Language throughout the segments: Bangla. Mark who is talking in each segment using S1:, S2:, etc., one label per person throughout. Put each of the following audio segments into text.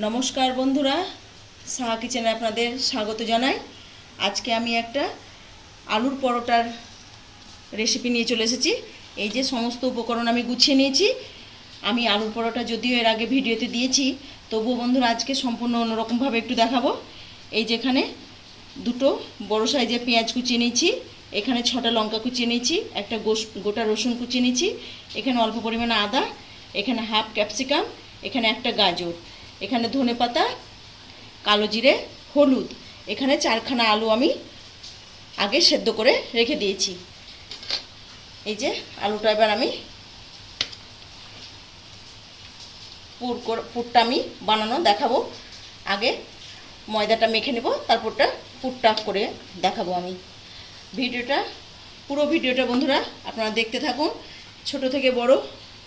S1: নমস্কার বন্ধুরা, সাহা কিচেনে আপনাদের স্বাগত জানাই। আজকে আমি একটা আলুর পরোটার রেসিপি নিয়ে চলে এসেছি। এই যে সমস্ত উপকরণ আমি গুছিয়ে নিয়েছি। আমি আলুর পরোটা যদিও এর আগে ভিডিওতে দিয়েছি, তবুও বন্ধুরা আজকে সম্পূর্ণ অন্যরকমভাবে একটু দেখাবো। এই যেখানে দুটো বড় সাইজের পেঁয়াজ কুচিয়ে নিয়েছি, এখানে 6টা লঙ্কা কুচিয়ে নিয়েছি, একটা গোটা রসুন কুচিয়ে নিয়েছি, এখানে অল্প পরিমাণে আদা, এখানে হাফ ক্যাপসিকাম, এখানে একটা গাজর, এখানে ধনেপাতা, কালো জিরে, হলুদ, এখানে 4খানা আলু আমি আগে সেদ্ধ করে রেখে দিয়েছি। এই যে আলুটা এবার আমি পুরটা আমি বানানো দেখাবো। আগে ময়দাটা মেখে নেব, তারপরটা পুরটা করে দেখাবো আমি। পুরো ভিডিওটা বন্ধুরা আপনারা দেখতে থাকুন। ছোট থেকে বড়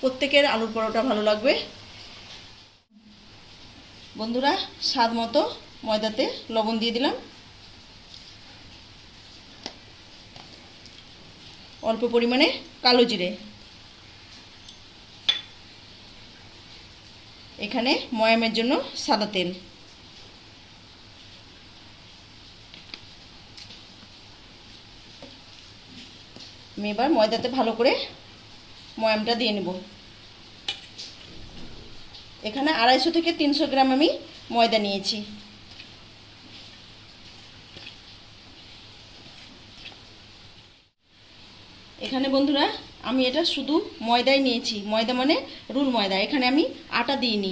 S1: প্রত্যেকের আলুর পরোটা ভালো লাগবে। বন্ধুরা স্বাদ মতো ময়দাতে লবণ দিয়ে দিলাম, অল্প পরিমাণে কালো জিরে, এখানে ময়ামের জন্য সাদা তেল, আমি এবার ময়দাতে ভালো করে ময়ামটা দিয়ে নেব। এখানে 250 থেকে 300 গ্রাম আমি ময়দা নিয়েছি। এখানে বন্ধুরা আমি এটা শুধু ময়দাই নিয়েছি, ময়দা মানে রুল ময়দা, এখানে আমি আটা দিইনি।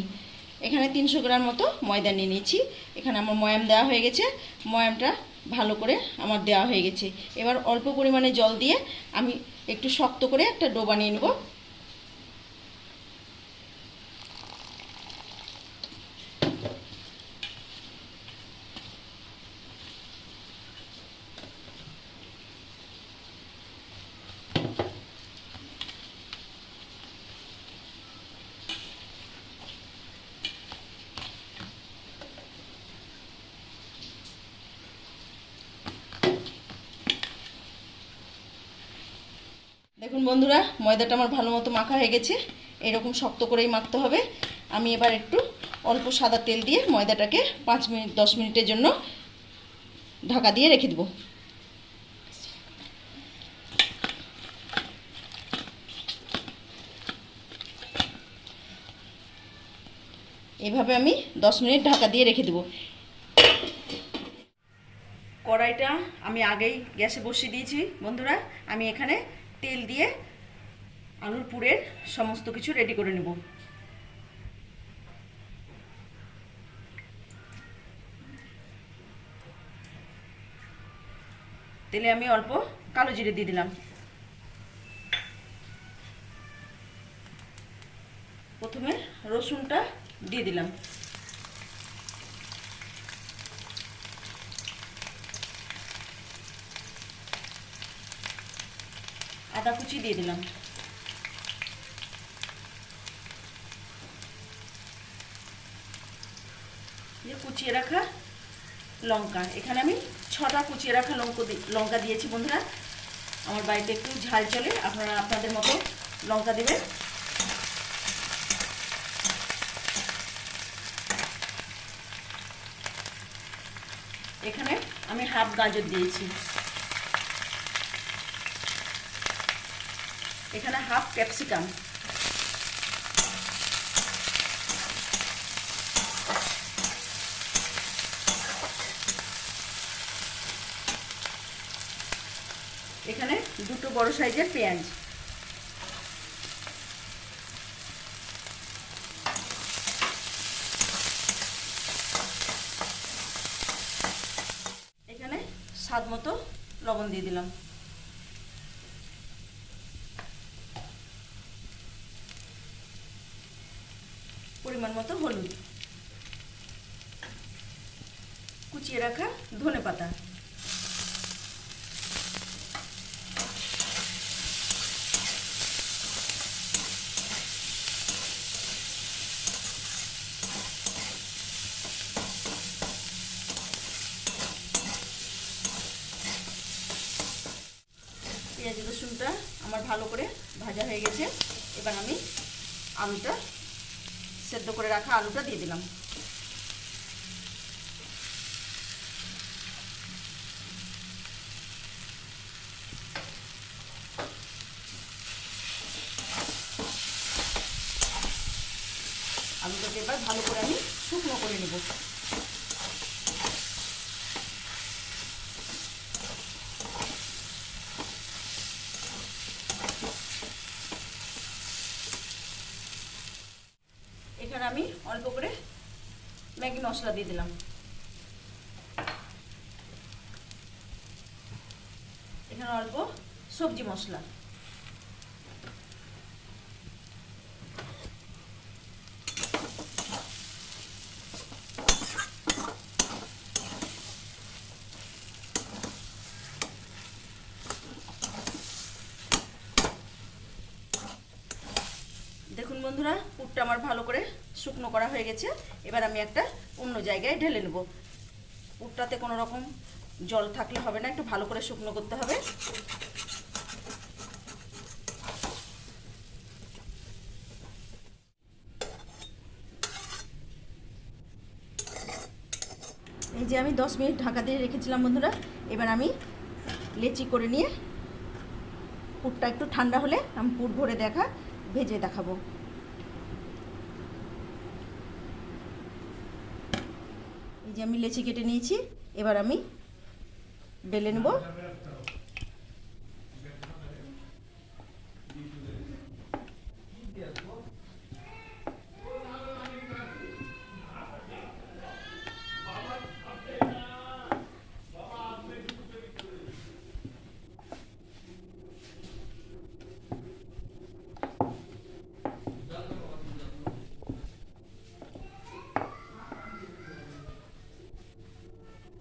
S1: এখানে 300 গ্রাম মতো ময়দা নিয়ে নিয়েছি। এখানে আমার ময়াম দেওয়া হয়ে গেছে, ময়ামটা ভালো করে আমার দেওয়া হয়ে গেছে। এবার অল্প পরিমাণে জল দিয়ে আমি একটু শক্ত করে একটা ডো বানিয়ে নেব। দেখুন বন্ধুরা, ময়দাটা আমার ভালো মতো মাখা হয়ে গেছে। এরকম শক্ত করেই মাখতে হবে। আমি এবার একটু অল্প সাদা তেল দিয়ে ময়দাটাকে 5-10 মিনিটের জন্য ঢাকা দিয়ে রেখে দেব। এভাবে আমি 10 মিনিট ঢাকা দিয়ে রেখে দেব। কড়াইটা আমি আগেই গ্যাসে বসিয়ে দিয়েছি বন্ধুরা। আমি এখানে তেল দিয়ে আলুর পুরের সমস্ত কিছু রেডি করে নেব। তেলে আমি অল্প কালো জিরে দিয়ে দিলাম। প্রথমে রসুনটা দিয়ে দিলাম, আদা কুচি দিয়ে দিলাম, কুচিয়ে রাখা লঙ্কা, এখানে আমি 6টা কুচিয়ে রাখা লঙ্কা দিয়েছি বন্ধুরা। আমার বাড়িতে একটু ঝাল চলে, আপনারা আপনাদের মতো লঙ্কা দেবেন। এখানে আমি হাফ গাজর দিয়েছি, এখানে হাফ ক্যাপসিকাম, এখানে দুটো বড় সাইজের পেঁয়াজ, এখানে স্বাদ মতো লবণ দিয়ে দিলাম, পরিমাণ মতো হলুদ, কুচিয়ে রাখা ধনেপাতা, পেঁয়াজ রসুনটা আমার ভালো করে ভাজা হয়ে গেছে। এবার আমি আলুটা সেদ্ধ করে রাখা আলুটা দিয়ে দিলাম। আলুটাকে এবার ভালো করে আমি শুকনো করে নেব। এখানে আমি অল্প করে ম্যাগি মশলা দিয়ে দিলাম। এখানে অল্প সবজি মশলা, দেখুন বন্ধুরা পুরটা আমার ভালো করে শুকনো করা হয়ে গেছে। এবার আমি একটা অন্য জায়গায় ঢেলে নেব। পুরটাতে কোনো রকম জল থাকলে হবে না, একটু ভালো করে শুকনো করতে হবে। এই যে আমি 10 মিনিট ঢাকা দিয়ে রেখেছিলাম বন্ধুরা। এবার আমি লেচি করে নিয়ে পুরটা একটু ঠান্ডা হলে আমি পুর ভরে ভেজে দেখাবো। এই যে আমি লেচি কেটে নিয়েছি, এবার আমি বেলে নেব।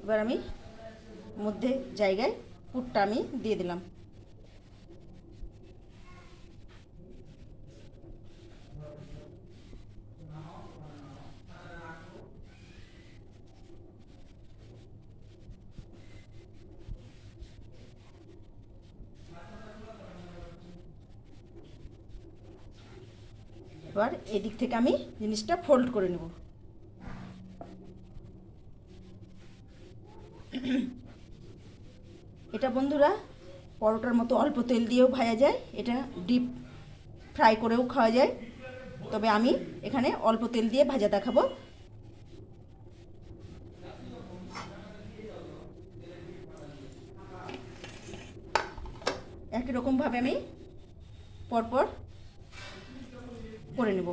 S1: এবার আমি মধ্যে জায়গায় পুরটা আমি দিয়ে দিলাম। এবার এদিক থেকে আমি জিনিসটা ফোল্ড করে নেব। এটা বন্ধুরা পরোটার মতো অল্প তেল দিয়েও ভাজা যায়, এটা ডিপ ফ্রাই করেও খাওয়া যায়। তবে আমি এখানে অল্প তেল দিয়ে ভাজা দেখাবো। একই রকমভাবে আমি পরপর করে নেব।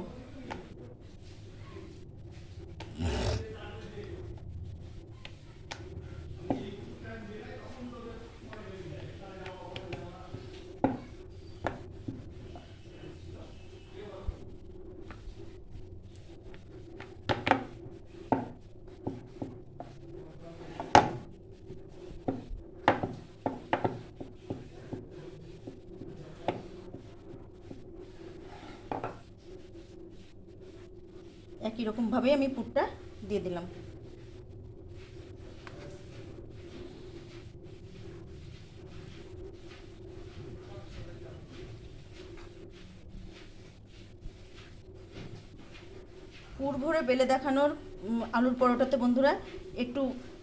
S1: একই রকমভাবে আমি পুরটা দিয়ে দিলাম। পুর ভরে বেলে দেখানোর আলুর পরোটাতে বন্ধুরা একটু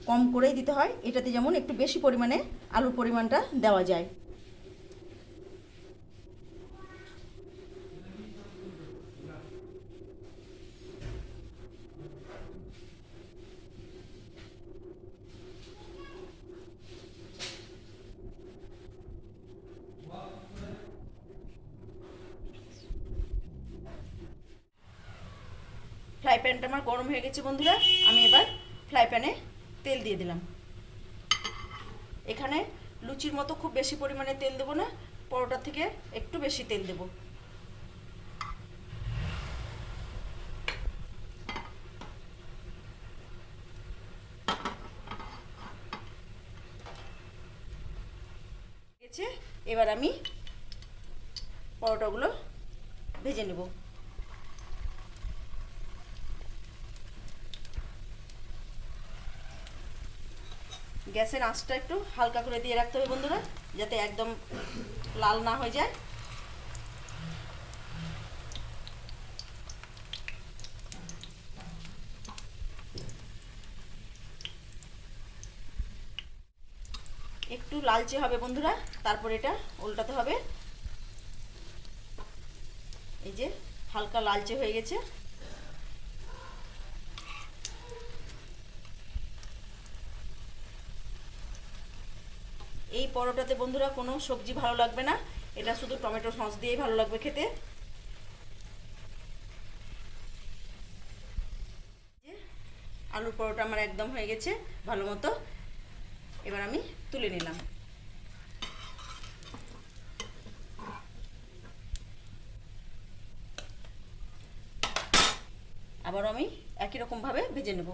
S1: কম করেই দিতে হয়, এটাতে যেমন একটু বেশি পরিমাণে আলুর পরিমাণটা দেওয়া যায়। ফ্রাই প্যানটা আমার গরম হয়ে গেছে বন্ধুরা, আমি এবার ফ্রাই প্যানে তেল দিয়ে দিলাম। এখানে লুচির মতো খুব বেশি পরিমাণে তেল দেবো না, পরোটার থেকে একটু বেশি তেল দেবো। এবার আমি পরোটাগুলো ভেজে নেব। গ্যাসের আঁচটা একটু হালকা করে দিয়ে রাখতে হবে বন্ধুরা, যাতে একদম লাল না হয়ে যায়। একটু লালচে হবে বন্ধুরা, তারপর এটা উল্টাতে হবে। এই যে হালকা লালচে হয়ে গেছে, এই পরোটাতে বন্ধুরা কোনো সবজি ভালো লাগবে না, এটা শুধু টমেটো সস দিয়েই ভালো লাগবে খেতে। আলুর পরোটা আমার একদম হয়ে গেছে ভালো মতো, এবার আমি তুলে নিলাম। আবার আমি একই রকম ভাবে ভেজে নেব।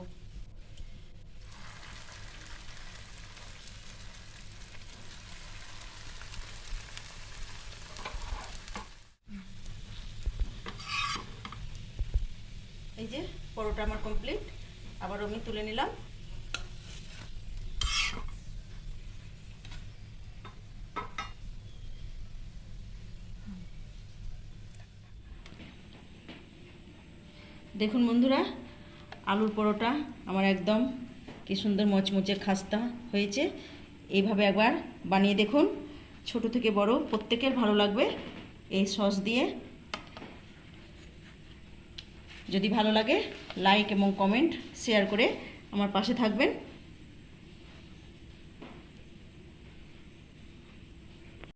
S1: এই যে পরোটা আমার কমপ্লিট, আবার আমি তুলে নিলাম। দেখুন বন্ধুরা, আলুর পরোটা আমার একদম কি সুন্দর মচমচে খাস্তা হয়েছে। এইভাবে একবার বানিয়ে দেখুন, ছোট থেকে বড় প্রত্যেকের ভালো লাগবে এই সস দিয়ে। যদি ভালো লাগে লাইক এবং কমেন্ট শেয়ার করে আমার পাশে থাকবেন।